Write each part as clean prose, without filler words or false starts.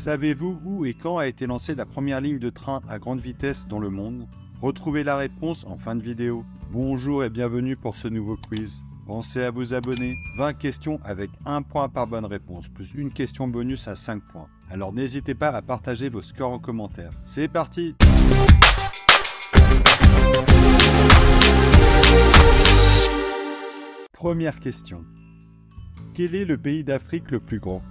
Savez-vous où et quand a été lancée la première ligne de train à grande vitesse dans le monde? Retrouvez la réponse en fin de vidéo. Bonjour et bienvenue pour ce nouveau quiz. Pensez à vous abonner. 20 questions avec 1 point par bonne réponse, plus une question bonus à 5 points. Alors n'hésitez pas à partager vos scores en commentaire. C'est parti! Première question. Quel est le pays d'Afrique le plus grand?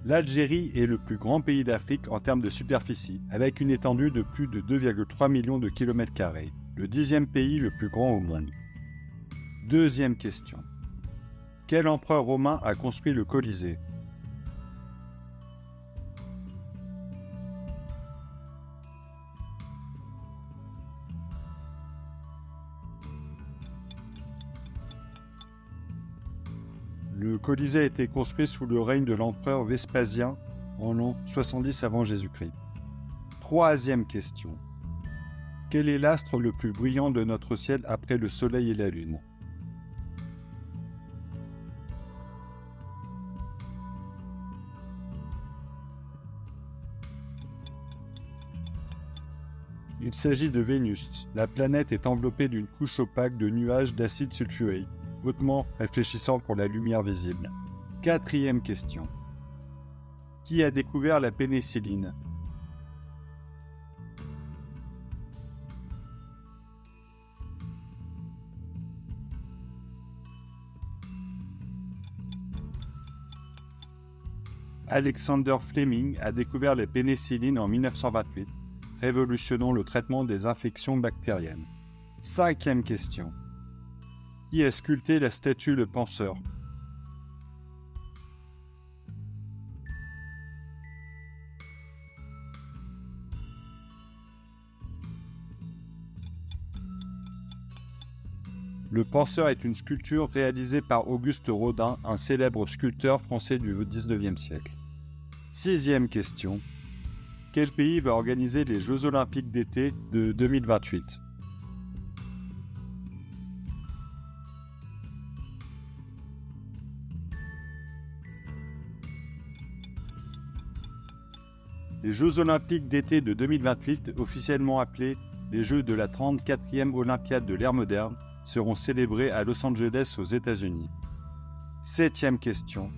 L'Algérie est le plus grand pays d'Afrique en termes de superficie, avec une étendue de plus de 2,3 millions de km², le 10e pays le plus grand au monde. Deuxième question. Quel empereur romain a construit le Colisée? Le Colisée a été construit sous le règne de l'empereur Vespasien en l'an 70 avant Jésus-Christ. Troisième question. Quel est l'astre le plus brillant de notre ciel après le Soleil et la Lune? Il s'agit de Vénus. La planète est enveloppée d'une couche opaque de nuages d'acide sulfurique, hautement réfléchissant pour la lumière visible. Quatrième question. Qui a découvert la pénicilline? Alexander Fleming a découvert la pénicilline en 1928, révolutionnant le traitement des infections bactériennes. Cinquième question. Qui a sculpté la statue Le Penseur? Le Penseur est une sculpture réalisée par Auguste Rodin, un célèbre sculpteur français du XIXe siècle. Sixième question. Quel pays va organiser les Jeux Olympiques d'été de 2028? Les Jeux Olympiques d'été de 2028, officiellement appelés les Jeux de la 34e Olympiade de l'ère moderne, seront célébrés à Los Angeles aux États-Unis. Septième question.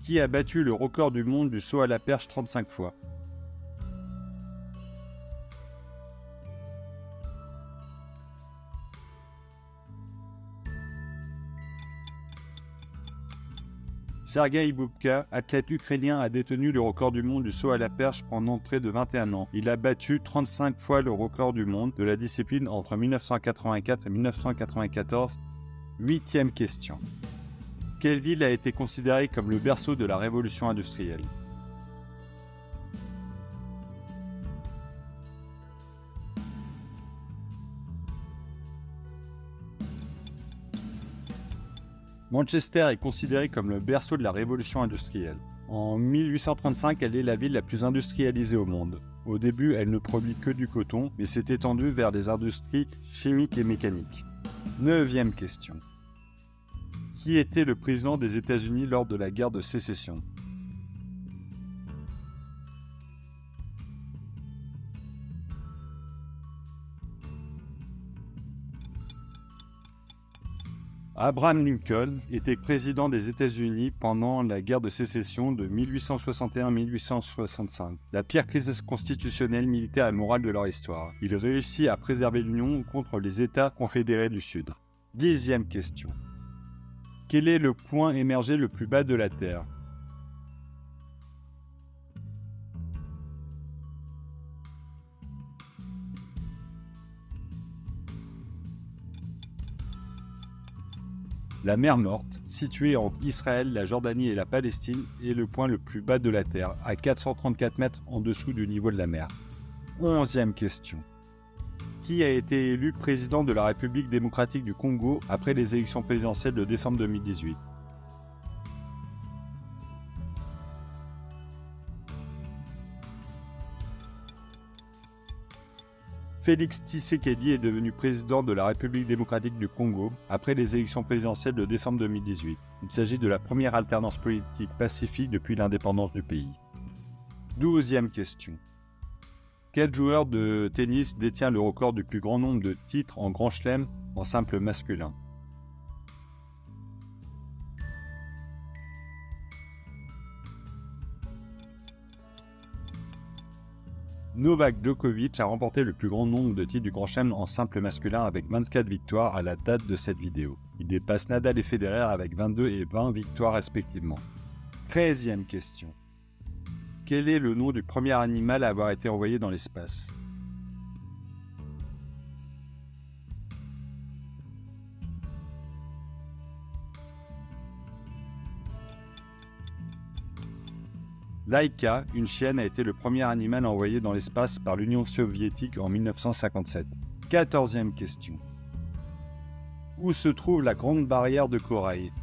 Qui a battu le record du monde du saut à la perche 35 fois? Sergueï Boubka, athlète ukrainien, a détenu le record du monde du saut à la perche pendant près de 21 ans. Il a battu 35 fois le record du monde de la discipline entre 1984 et 1994. Huitième question. Quelle ville a été considérée comme le berceau de la révolution industrielle? Manchester est considérée comme le berceau de la révolution industrielle. En 1835, elle est la ville la plus industrialisée au monde. Au début, elle ne produit que du coton, mais s'est étendue vers des industries chimiques et mécaniques. Neuvième question. Qui était le président des États-Unis lors de la guerre de sécession? Abraham Lincoln était président des États-Unis pendant la guerre de sécession de 1861-1865, la pire crise constitutionnelle, militaire et morale de leur histoire. Il réussit à préserver l'Union contre les États confédérés du Sud. Dixième question. Quel est le point émergé le plus bas de la Terre? La mer Morte, située entre Israël, la Jordanie et la Palestine, est le point le plus bas de la Terre, à 434 mètres en dessous du niveau de la mer. 11e question. Qui a été élu président de la République démocratique du Congo après les élections présidentielles de décembre 2018? Félix Tshisekedi est devenu président de la République démocratique du Congo après les élections présidentielles de décembre 2018. Il s'agit de la première alternance politique pacifique depuis l'indépendance du pays. 12e question. Quel joueur de tennis détient le record du plus grand nombre de titres en Grand Chelem en simple masculin? Novak Djokovic a remporté le plus grand nombre de titres du Grand Chelem en simple masculin avec 24 victoires à la date de cette vidéo. Il dépasse Nadal et Federer avec 22 et 20 victoires respectivement. 13e question. Quel est le nom du premier animal à avoir été envoyé dans l'espace? Laika, une chienne, a été le premier animal envoyé dans l'espace par l'Union soviétique en 1957. 14e question. Où se trouve la Grande Barrière de Corail?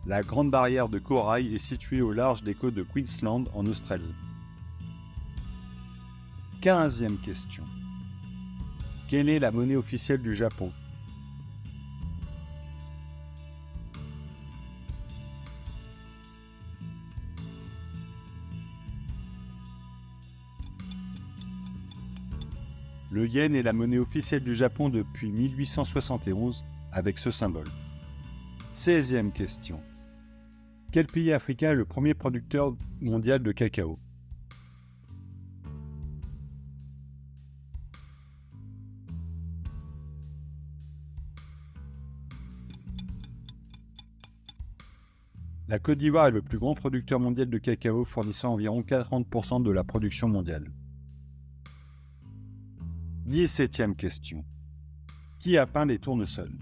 La Grande Barrière de Corail est située au large des côtes de Queensland en Australie. 15e question. Quelle est la monnaie officielle du Japon? Le yen est la monnaie officielle du Japon depuis 1871 avec ce symbole. 16e question. Quel pays africain est le premier producteur mondial de cacao? La Côte d'Ivoire est le plus grand producteur mondial de cacao, fournissant environ 40% de la production mondiale. 17e question. Qui a peint les tournesols?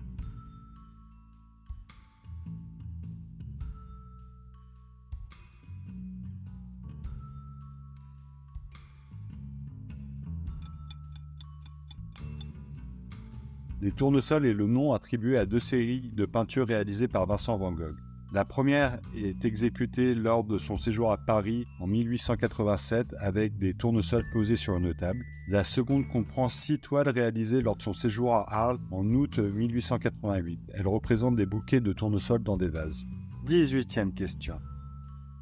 Les tournesols est le nom attribué à deux séries de peintures réalisées par Vincent van Gogh. La première est exécutée lors de son séjour à Paris en 1887 avec des tournesols posés sur une table. La seconde comprend 6 toiles réalisées lors de son séjour à Arles en août 1888. Elles représentent des bouquets de tournesols dans des vases. 18e question.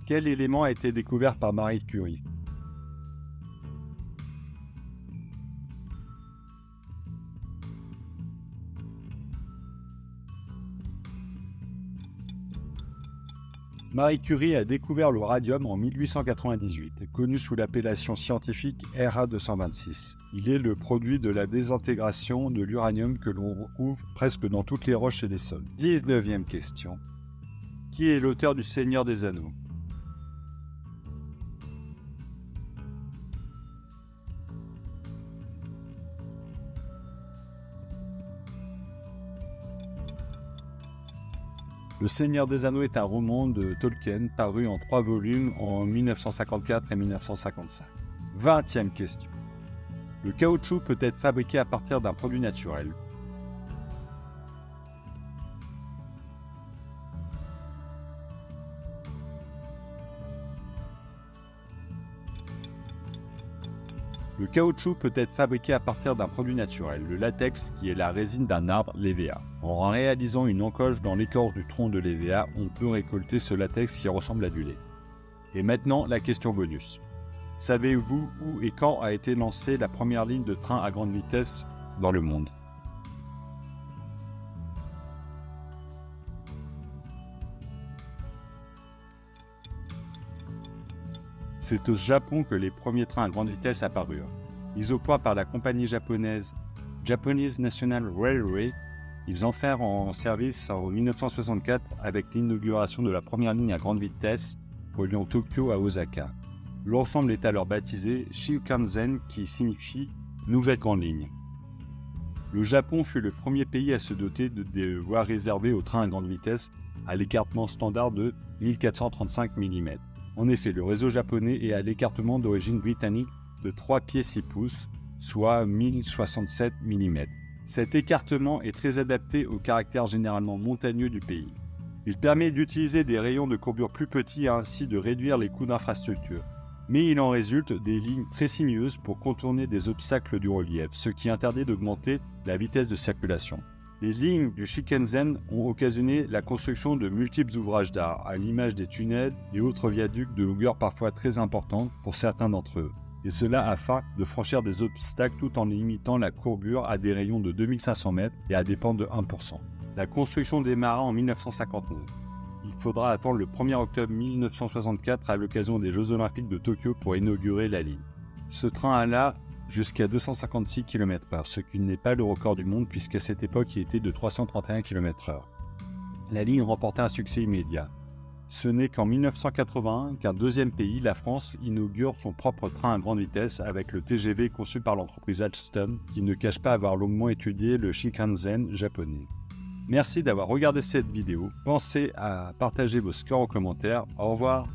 Quel élément a été découvert par Marie Curie? Marie Curie a découvert le radium en 1898, connu sous l'appellation scientifique Ra-226. Il est le produit de la désintégration de l'uranium que l'on retrouve presque dans toutes les roches et les sols. 19e question. Qui est l'auteur du Seigneur des Anneaux? Le Seigneur des Anneaux est un roman de Tolkien paru en 3 volumes en 1954 et 1955. 20e question. Le caoutchouc peut être fabriqué à partir d'un produit naturel. Le caoutchouc peut être fabriqué à partir d'un produit naturel, le latex qui est la résine d'un arbre, l'hévéa. En réalisant une encoche dans l'écorce du tronc de l'hévéa, on peut récolter ce latex qui ressemble à du lait. Et maintenant, la question bonus. Savez-vous où et quand a été lancée la première ligne de train à grande vitesse dans le monde? C'est au Japon que les premiers trains à grande vitesse apparurent. Mis au point par la compagnie japonaise Japanese National Railway, ils entrèrent en service en 1964 avec l'inauguration de la première ligne à grande vitesse reliant Tokyo à Osaka. L'ensemble est alors baptisé Shinkansen qui signifie nouvelle grande ligne. Le Japon fut le premier pays à se doter de voies réservées aux trains à grande vitesse à l'écartement standard de 1435 mm. En effet, le réseau japonais est à l'écartement d'origine britannique de 3 pieds 6 pouces, soit 1067 mm. Cet écartement est très adapté au caractère généralement montagneux du pays. Il permet d'utiliser des rayons de courbure plus petits et ainsi de réduire les coûts d'infrastructure. Mais il en résulte des lignes très sinueuses pour contourner des obstacles du relief, ce qui interdit d'augmenter la vitesse de circulation. Les lignes du Shinkansen ont occasionné la construction de multiples ouvrages d'art, à l'image des tunnels et autres viaducs de longueur parfois très importante pour certains d'entre eux, et cela afin de franchir des obstacles tout en limitant la courbure à des rayons de 2500 mètres et à des pentes de 1%. La construction démarra en 1959. Il faudra attendre le 1er octobre 1964 à l'occasion des Jeux Olympiques de Tokyo pour inaugurer la ligne. Ce train alla jusqu'à 256 km/h, ce qui n'est pas le record du monde puisqu'à cette époque il était de 331 km/h. La ligne remporta un succès immédiat. Ce n'est qu'en 1981 qu'un deuxième pays, la France, inaugure son propre train à grande vitesse avec le TGV conçu par l'entreprise Alstom, qui ne cache pas avoir longuement étudié le Shinkansen japonais. Merci d'avoir regardé cette vidéo. Pensez à partager vos scores en commentaire. Au revoir.